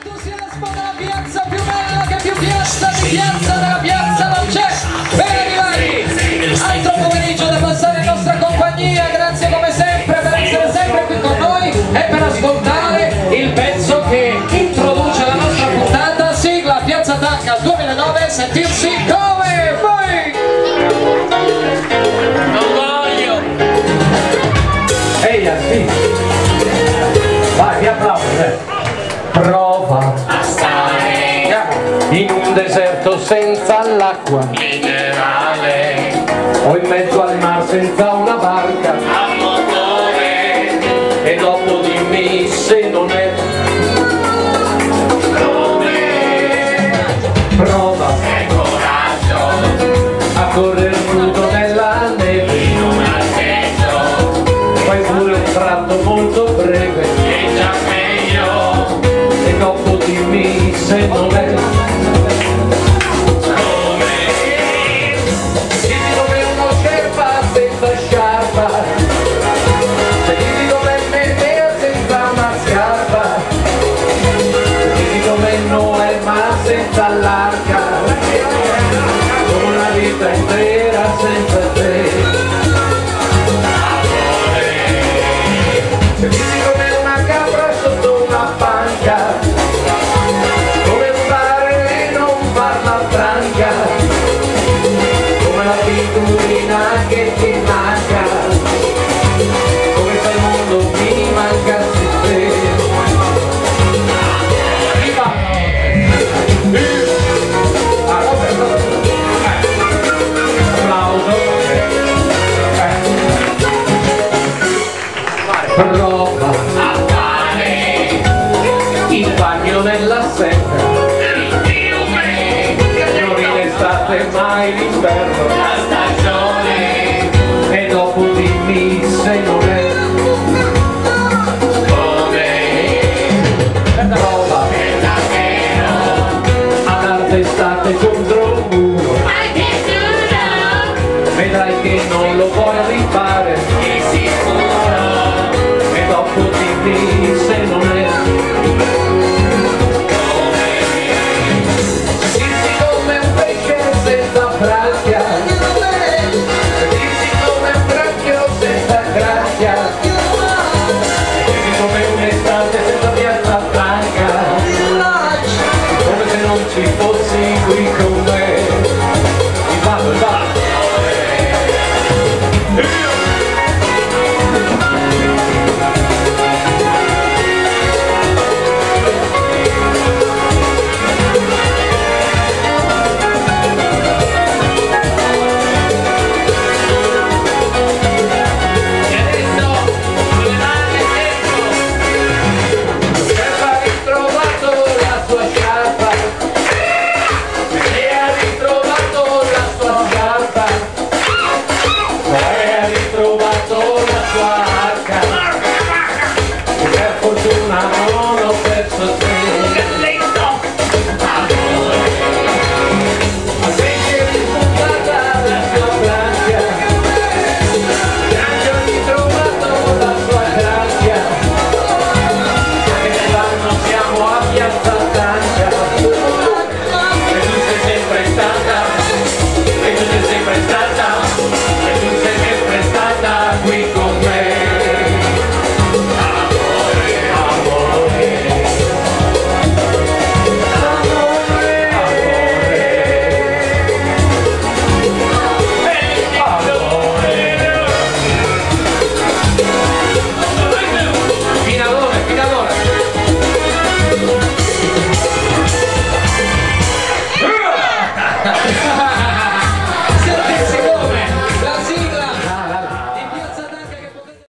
Entusiasmo della piazza più bella che più piazza di piazza della piazza non c'è. Ben arrivati, altro pomeriggio da passare in nostra compagnia. Grazie come sempre per essere sempre qui con noi e per ascoltare il pezzo che introduce la nostra puntata. Sigla Piazza Tacca 2009, sentirsi come voi. Non voglio. Ehi, sì. Vai, vi applauso. Prova A stare in un deserto senza l'acqua minerale o in mezzo al mar senza una barca, a motore e dopo dimmi se non è. come Prova e coraggio a correre nudo nella neve, in un alpeggio fai pure un tratto molto breve è già meglio e dopo dimmi se non è. come Dimmi dove uno scerpa senza sciarpa, se dimmi dove Medea senza una scarpa, dimmi dove Noè ma senza l'arca, come una vita intera senza te. Se dimmi come una capra sotto una panca, come fare e non farla franca, come la pinturina che ti manca, come se il mondo mi mancassi te. Viva! Ah, Roberto! Applauso! Prova a fare il bagno nella secca, il fiume non in estate mai l'inverno, la stagione e dopo dimmi se non è. come Prova è davvero a darti estate contro un muro, anche duro vedrai che non lo vuoi rifare, di sicuro e dopo dimmi se non è. Dirsi come un pesce senza braccia, dirsi come un granchio senza grazia, dirsi come un'estate senza piazza franca, come se non ci fossi qui con me. Mi vado, e adesso con le mani dentro ha ritrovato la sua sciarpa, e ha ritrovato la sua sciarpa, e ha ritrovato la sua arca, e per fortuna non ho perso te. lento Ma sei che rispuntata la sua grazia, e anche ho ritrovato la sua grazia, e quest'anno siamo a Piazza Tacca, e tu sei sempre stata, e tu sei sempre stata, e tu sei sempre stata qui con me. Amore, amore, finalone, finalone.